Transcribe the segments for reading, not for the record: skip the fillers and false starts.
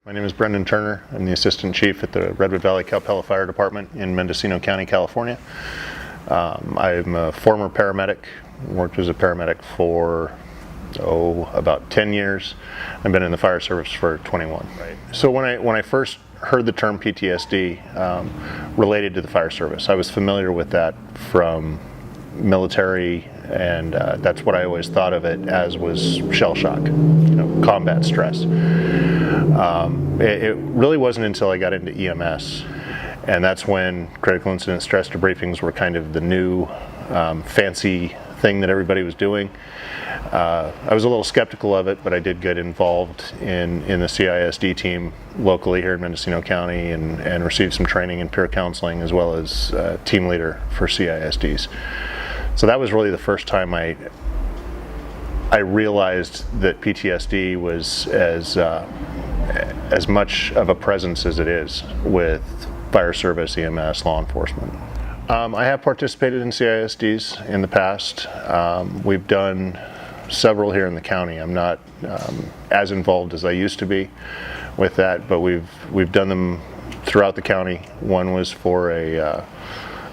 My name is Brendan Turner. I'm the Assistant Chief at the Redwood Valley Calpella Fire Department in Mendocino County, California. I'm a former paramedic, worked as a paramedic for about 10 years. I've been in the fire service for 21. Right. So when I first heard the term PTSD related to the fire service, I was familiar with that from military, and that's what I always thought of it as, was shell shock, combat stress. It really wasn't until I got into EMS, and that's when critical incident stress debriefings were kind of the new fancy thing that everybody was doing. I was a little skeptical of it, but I did get involved in the CISD team locally here in Mendocino County and received some training in peer counseling as well as team leader for CISDs. So that was really the first time I realized that PTSD was as much of a presence as it is with fire service, EMS, law enforcement. I have participated in CISDs in the past. We've done several here in the county. I'm not as involved as I used to be with that, but we've done them throughout the county. One was for a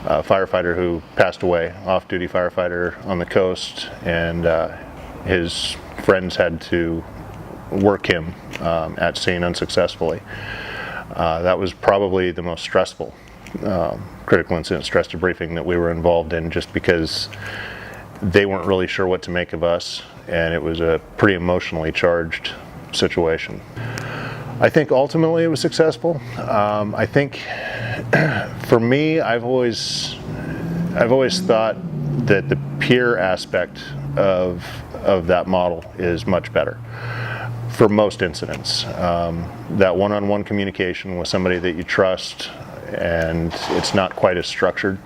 firefighter who passed away, off-duty firefighter on the coast, and his friends had to work him at scene unsuccessfully. That was probably the most stressful critical incident stress debriefing that we were involved in, just because they weren't really sure what to make of us, and it was a pretty emotionally charged situation. I think ultimately it was successful. I think for me, I've always thought that the peer aspect of that model is much better for most incidents. That one-on-one communication with somebody that you trust, and it's not quite as structured,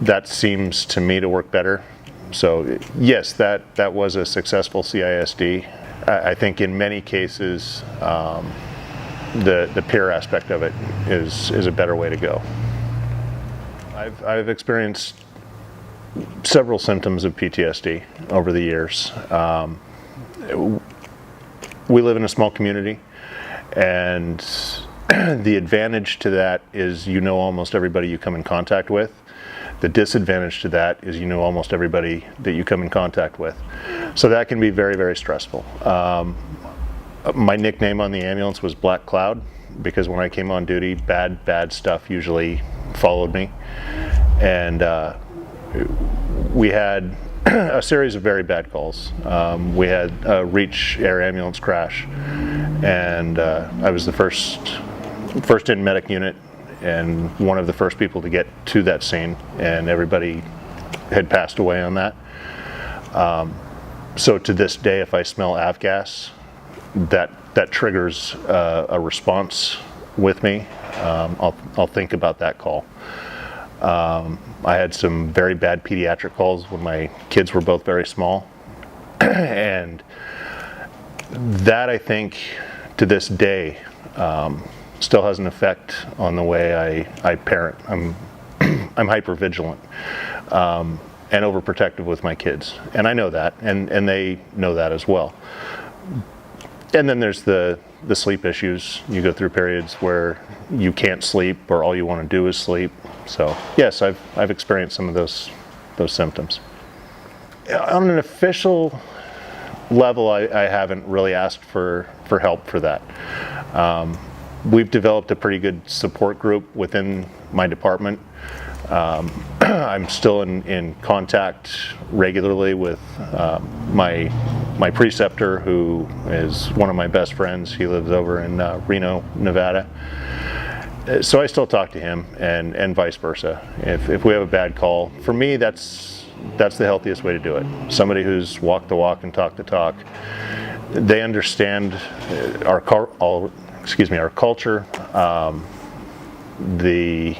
that seems to me to work better. So yes, that was a successful CISD. I think in many cases the peer aspect of it is a better way to go. I've experienced several symptoms of PTSD over the years. We live in a small community, and the advantage to that is almost everybody you come in contact with. The disadvantage to that is almost everybody that you come in contact with. So that can be very, very stressful. My nickname on the ambulance was Black Cloud, because when I came on duty, bad stuff usually followed me. And we had a series of very bad calls. We had a Reach Air Ambulance crash, and I was the first in medic unit and one of the first people to get to that scene, and everybody had passed away on that. So to this day, if I smell avgas, that triggers a response with me. I'll think about that call. I had some very bad pediatric calls when my kids were both very small, and that, I think, to this day, still has an effect on the way I parent. I'm hyper vigilant and overprotective with my kids, and I know that, and they know that as well. And then there's the sleep issues. You go through periods where you can't sleep, or all you want to do is sleep. So yes, I've experienced some of those symptoms. On an official level, I haven't really asked for help for that. We've developed a pretty good support group within my department. I'm still in contact regularly with my preceptor, who is one of my best friends. He lives over in Reno, Nevada. So I still talk to him, and vice versa. If we have a bad call, for me, that's the healthiest way to do it. Somebody who's walked the walk and talked the talk. They understand our culture, the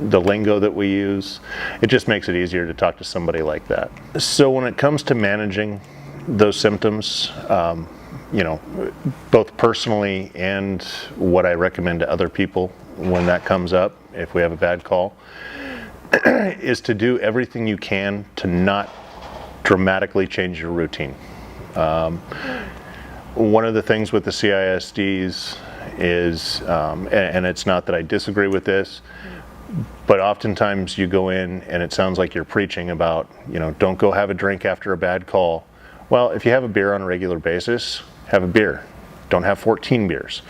lingo that we use. It just makes it easier to talk to somebody like that. So when it comes to managing those symptoms, both personally and what I recommend to other people when that comes up, if we have a bad call, is to do everything you can to not dramatically change your routine. One of the things with the CISDs is, and it's not that I disagree with this, but oftentimes you go in and it sounds like you're preaching about, don't go have a drink after a bad call. Well, if you have a beer on a regular basis, have a beer. Don't have 14 beers.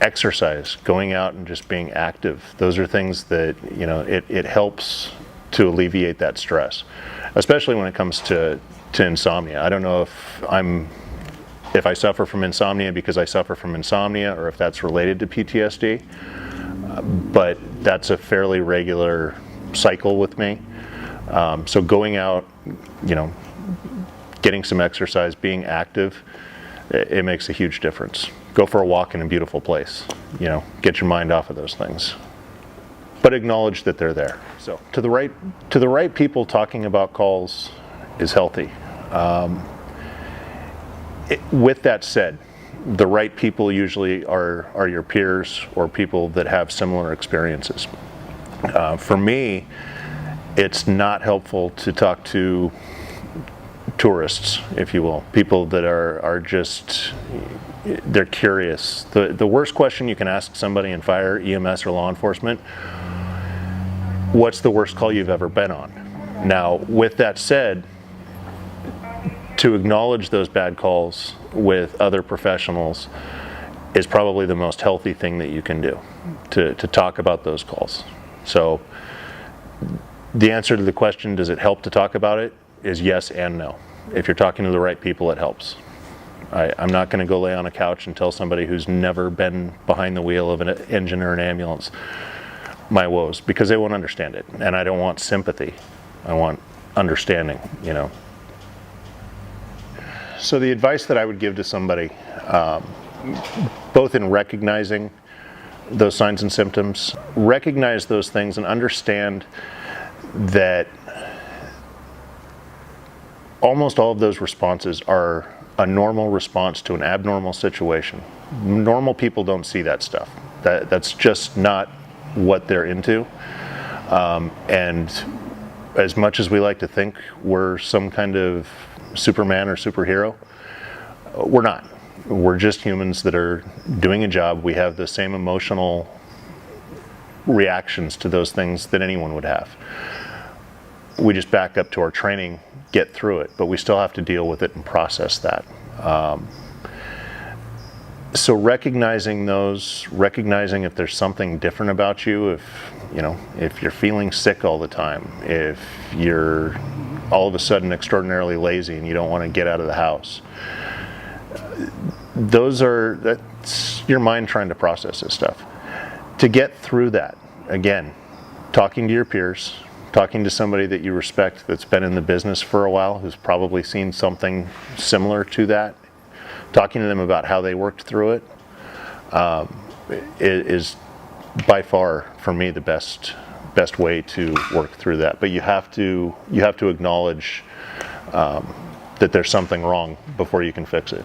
Exercise, going out and just being active. Those are things that, it helps to alleviate that stress, especially when it comes to insomnia. I don't know if I suffer from insomnia because I suffer from insomnia or if that's related to PTSD, but that's a fairly regular cycle with me. So going out, getting some exercise, being active, it makes a huge difference. Go for a walk in a beautiful place, get your mind off of those things. But acknowledge that they're there. So to the right people, talking about calls is healthy. With that said, the right people usually are your peers or people that have similar experiences. For me, it's not helpful to talk to tourists, if you will, people that are just, they're curious. The worst question you can ask somebody in fire, EMS, or law enforcement: what's the worst call you've ever been on? Now, with that said, to acknowledge those bad calls with other professionals is probably the most healthy thing that you can do, to talk about those calls. So the answer to the question, does it help to talk about it, is yes and no. If you're talking to the right people, it helps. I'm not going to go lay on a couch and tell somebody who's never been behind the wheel of an engine or an ambulance my woes, because they won't understand it. And I don't want sympathy. I want understanding, So the advice that I would give to somebody, both in recognizing those signs and symptoms, recognize those things and understand that almost all of those responses are a normal response to an abnormal situation. Normal people don't see that stuff. That's just not what they're into. And as much as we like to think we're some kind of Superman or superhero, we're not. We're just humans that are doing a job. We have the same emotional reactions to those things that anyone would have. We just back up to our training, get through it, but we still have to deal with it and process that. So recognizing if there's something different about you, if you're feeling sick all the time, if you're all of a sudden extraordinarily lazy and you don't want to get out of the house, that's your mind trying to process this stuff. To get through that, again, talking to your peers, talking to somebody that you respect that's been in the business for a while, who's probably seen something similar to that, talking to them about how they worked through it, is by far, for me, the best way to work through that. But you have to acknowledge that there's something wrong before you can fix it.